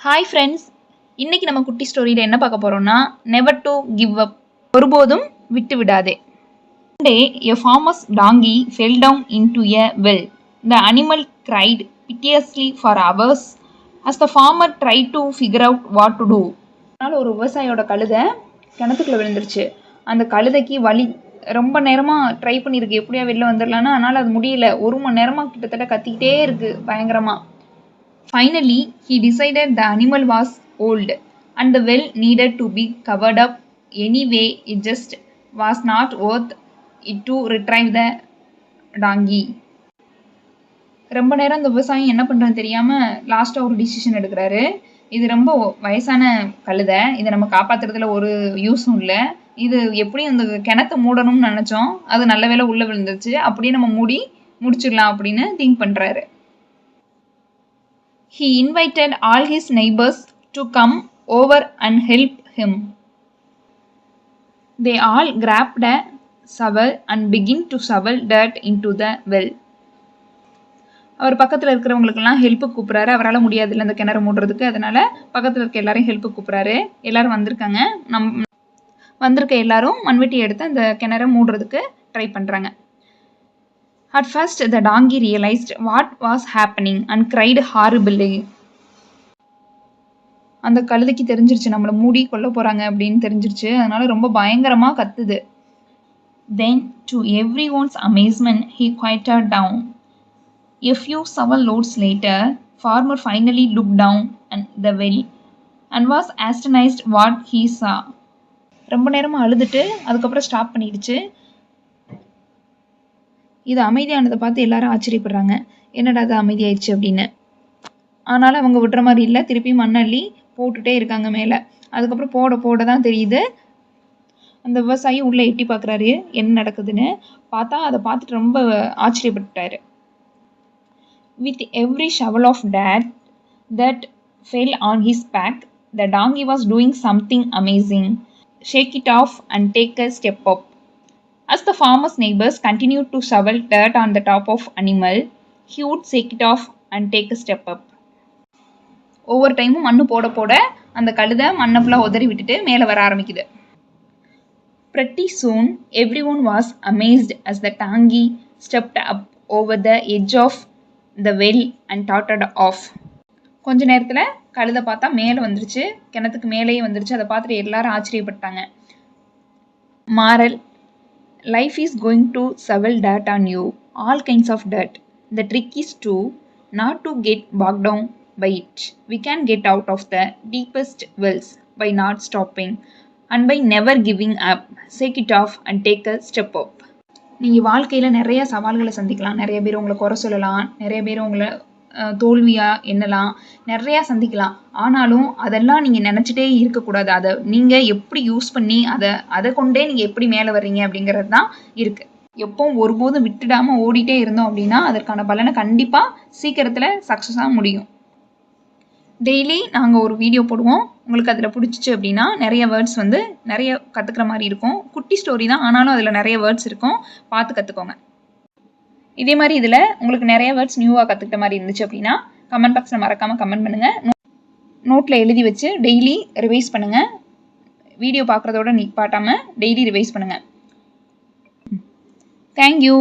Hi friends, இன்னைக்கு நம்ம குட்டி ஸ்டோரியில் என்ன பார்க்க போகிறோம்னா நெவர் டு கிவ் அப், ஒருபோதும் விட்டு விடாதே. One day, a farmer's donkey fell down into a well. The animal cried piteously for hours as the farmer tried to figure out what to do. அதனால் ஒரு விவசாயியோட கழுதை கிணத்துக்குள்ளே விழுந்துருச்சு. அந்த கழுதைக்கு வலி ரொம்ப நேரமாக ட்ரை பண்ணியிருக்கு, எப்படியா வெளில வந்துடலான்னு. அதனால் அது முடியல. 1 மணி நேரமாக கிட்டத்தட்ட கத்திக்கிட்டே இருக்குது பயங்கரமாக. Finally, he decided the animal was old and the well needed to be covered up anyway. It just was not worth it to retrieve the donkey. ரொம்ப நேரம் இந்த விவசாயம் என்ன பண்ணுறதுன்னு தெரியாமல் லாஸ்ட்டாக ஒரு டிசிஷன் எடுக்கிறாரு. இது ரொம்ப வயசான கழுதை, இதை நம்ம காப்பாற்றுறதுல ஒரு யூஸும் இல்லை. இது எப்படி அந்த கிணத்தை மூடணும்னு நினச்சோம், அது நல்ல வேளை உள்ளே விழுந்துருச்சு. அப்படியே நம்ம முடிச்சிடலாம் அப்படின்னு திங்க் பண்ணுறாரு. He invited all his neighbors to come over and help him. They all grabbed a shovel and began to shovel dirt into the well. அவர் பக்கத்தில் இருக்கிறவங்களுக்கெல்லாம் ஹெல்ப்பு கூப்பிட்றாரு. அவரால் முடியாதுல்ல அந்த கிணறு மூடுறதுக்கு, அதனால் பக்கத்தில் இருக்க எல்லாரையும் ஹெல்ப்பு கூப்பிட்றாரு. எல்லோரும் வந்திருக்காங்க. வந்திருக்க எல்லாரும் மண்வெட்டி எடுத்து அந்த கிணறை மூடுறதுக்கு ட்ரை பண்ணுறாங்க. At first, the donkey realized what was happening and cried horribly. அந்த கழுதைக்கு தெரிஞ்சிருச்சு நம்மளை மூடி கொல்ல போகிறாங்க அப்படின்னு தெரிஞ்சிருச்சு. அதனால ரொம்ப பயங்கரமாக கத்துது. Then, to everyone's amazement, he quieted down. A few shovel loads later, farmer finally looked down at the well and was astonished what he saw. ரொம்ப நேரமாக அழுதுட்டு அதுக்கப்புறம் ஸ்டாப் பண்ணிடுச்சு. இது அமைதியானதை பார்த்து எல்லாரும் ஆச்சரியப்படுறாங்க, என்னடா அது அமைதியாயிடுச்சு அப்படின்னு. ஆனாலும் அவங்க விடுற மாதிரி இல்லை, திருப்பி மண்ணள்ளி போட்டுகிட்டே இருக்காங்க மேலே. அதுக்கப்புறம் போட தான் தெரியுது. அந்த விவசாயி உள்ளே எட்டி பார்க்குறாரு என்ன நடக்குதுன்னு. பார்த்தா அதை பார்த்துட்டு ரொம்ப ஆச்சரியப்பட்டாரு. With every shovel of dirt that fell on his back, the donkey was doing something amazing. Shake it off and take a step up. As the farmer's neighbors continued to shovel dirt on the top of animal, he would shake it off and take a step up. ஒவ்வொரு டைமும் மண்ணு போட அந்த கழுதை மண்ணை ஃபுல்லாக உதறி விட்டுட்டு மேலே வர ஆரம்பிக்குது. Pretty soon, everyone was amazed as the donkey stepped up over the edge of the well and tottered off. கொஞ்ச நேரத்தில் கழுதை பார்த்தா மேலே வந்துருச்சு, கிணத்துக்கு மேலேயே வந்துருச்சு. அதை பார்த்துட்டு எல்லாரும் ஆச்சரியப்பட்டாங்க. Moral: Life is going to shovel dirt on you, all kinds of dirt. The trick is to not to get bogged down by it. We can get out of the deepest wells by not stopping and by never giving up. Shake it off and take a step up. நீங்கள் வாழ்க்கையில் நிறைய சவால்களை சந்திக்கலாம். நிறைய பேர் உங்களை குறை சொல்லலாம், நிறைய பேர் உங்களை தோல்வியாக எண்ணலாம், நிறையா சந்திக்கலாம். ஆனாலும் அதெல்லாம் நீங்கள் நினச்சிட்டே இருக்கக்கூடாது. அதை நீங்கள் எப்படி யூஸ் பண்ணி அதை கொண்டே நீங்கள் எப்படி மேலே வர்றீங்க அப்படிங்கிறது தான் இருக்குது. எப்பவும் ஒருபோதும் விட்டுடாமல் ஓடிட்டே இருந்தோம் அப்படின்னா அதற்கான பலனை கண்டிப்பாக சீக்கிரத்தில் சக்ஸஸாக முடியும். டெய்லி நாங்கள் ஒரு வீடியோ போடுவோம். உங்களுக்கு அதில் பிடிச்சிச்சு அப்படின்னா நிறைய வேர்ட்ஸ் நிறைய கற்றுக்கிற மாதிரி இருக்கும். குட்டி ஸ்டோரி தான், ஆனாலும் அதில் நிறைய வேர்ட்ஸ் இருக்கும், பார்த்து கற்றுக்கோங்க. இதே மாதிரி இதில் உங்களுக்கு நிறைய வேர்ட்ஸ் நியூவாக கற்றுக்கிட்ட மாதிரி இருந்துச்சு அப்படின்னா கமெண்ட் பாக்ஸில் மறக்காமல் கமெண்ட் பண்ணுங்கள். நோட்டில் எழுதி வச்சு டெய்லி ரிவைஸ் பண்ணுங்கள். வீடியோ பார்க்குறதோட நிப்பாட்டாமல் டெய்லி ரிவைஸ் பண்ணுங்கள். தேங்க்யூ.